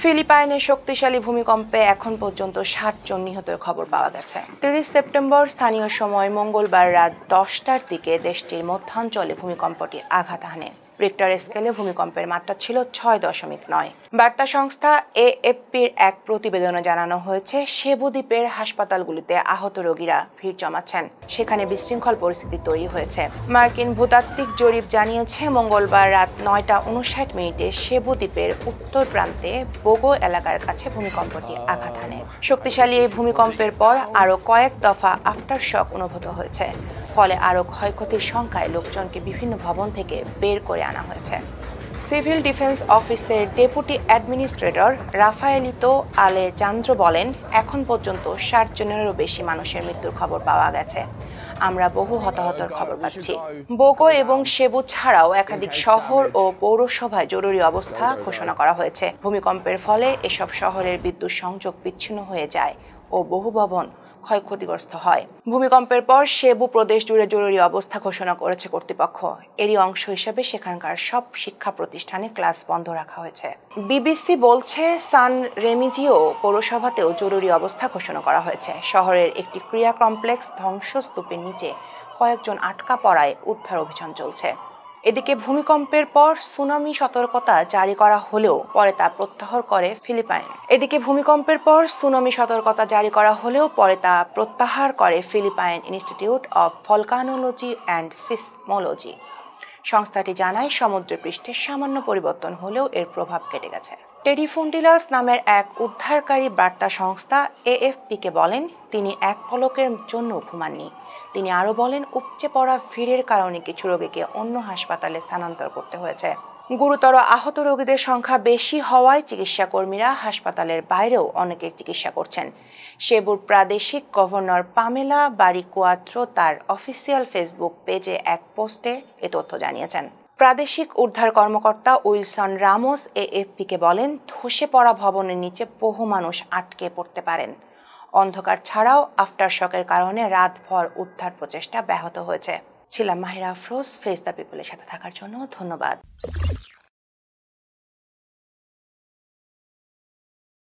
ফিলিপাইনে শক্তিশালী ভূমিকম্পে এখন পর্যন্ত ৬০ জন নিহতের খবর পাওয়া গেছে। ৩০ সেপ্টেম্বর স্থানীয় সময় মঙ্গলবার রাত ১০টার দিকে দেশটির মধ্যাঞ্চলে ভূমিকম্পটি আঘাত হানে। রিক্টার স্কেলে ভূমিকম্পের মাত্রা ছিল ৬.৯। বার্তা সংস্থা এএফপির এক প্রতিবেদনে জানানো হয়েছে, সেবু দ্বীপের হাসপাতালগুলিতে আহত রোগীরা ভিড় জমাচ্ছেন। সেখানে বিশৃঙ্খল পরিস্থিতি তৈরি হয়েছে। মার্কিন ভূতাত্ত্বিক জরিপ জানিয়েছে, মঙ্গলবার রাত ৯টা ৫৯ সেবু দ্বীপের উত্তর প্রান্তে বোগো এলাকার কাছে ভূমিকম্পটি আঘাত হানে। শক্তিশালী এই ভূমিকম্পের পর আরও কয়েক দফা আফটার শক অনুভূত হয়েছে। ফলে আরও ক্ষয়ক্ষতির সংখ্যায় লোকজনকে বিভিন্ন ভবন থেকে বের করে আনা হয়েছে। সিভিল ডিফেন্স অফিসের ডেপুটি অ্যাডমিনিস্ট্রেটর রাফায়েলিতো আলেজান্দ্রো বলেন, এখন পর্যন্ত ৬০ জনেরও বেশি মানুষের মৃত্যুর খবর পাওয়া গেছে। আমরা বহু হতাহতের খবর পাচ্ছি। বোগো এবং সেবু ছাড়াও একাধিক শহর ও পৌরসভায় জরুরি অবস্থা ঘোষণা করা হয়েছে। ভূমিকম্পের ফলে এসব শহরের বিদ্যুৎ সংযোগ বিচ্ছিন্ন হয়ে যায় ও বহু ভবন ক্ষয়ক্ষতিগ্রস্ত হয়। ভূমিকম্পের পর সেবু প্রদেশ জুড়ে জরুরি অবস্থা ঘোষণা করেছে কর্তৃপক্ষ। এরই অংশ হিসেবে সেখানকার সব শিক্ষা প্রতিষ্ঠানে ক্লাস বন্ধ রাখা হয়েছে। বিবিসি বলছে, সান রেমিজিও পৌরসভাতেও জরুরি অবস্থা ঘোষণা করা হয়েছে। শহরের একটি ক্রীড়া কমপ্লেক্স ধ্বংসস্তূপের নিচে কয়েকজন আটকা পড়ায় উদ্ধার অভিযান চলছে। এদিকে ভূমিকম্পের পর সুনামি সতর্কতা জারি করা হলেও পরে তা প্রত্যাহার করে Philippine institute of volcanology and seismology. সংস্থাটি জানায়, সমুদ্রপৃষ্ঠের সামান্য পরিবর্তন হলেও এর প্রভাব কেটে গেছে। টেডি ফুন্টিলাস নামের এক উদ্ধারকারী বার্তা সংস্থা এএফপিকে বলেন, তিনি এক পলকের জন্য ঘুমাননি। তিনি আরও বলেন, উপচে পড়া ভিড়ের কারণে কিছু রোগীকে অন্য হাসপাতালে স্থানান্তর করতে হয়েছে। গুরুতর আহত রোগীদের সংখ্যা বেশি হওয়ায় চিকিৎসা কর্মীরা হাসপাতালের বাইরেও অনেকের চিকিৎসা করছেন। সেবুর প্রাদেশিক গভর্নর পামেলা বারিকুয়াত্রো তার অফিসিয়াল ফেসবুক পেজে এক পোস্টে এ তথ্য জানিয়েছেন। প্রাদেশিক উদ্ধার কর্মকর্তা উইলসন রামোস এএফপিকে বলেন, ধসে পড়া ভবনের নিচে বহু মানুষ আটকে পড়তে পারেন। অন্ধকার ছাড়াও আফটার শকের কারণে রাতভর উদ্ধার প্রচেষ্টা ব্যাহত হয়েছে। ছিলাম মাহিরা আফরোজ। ফেস দ্য পিপলের সাথে থাকার জন্য ধন্যবাদ।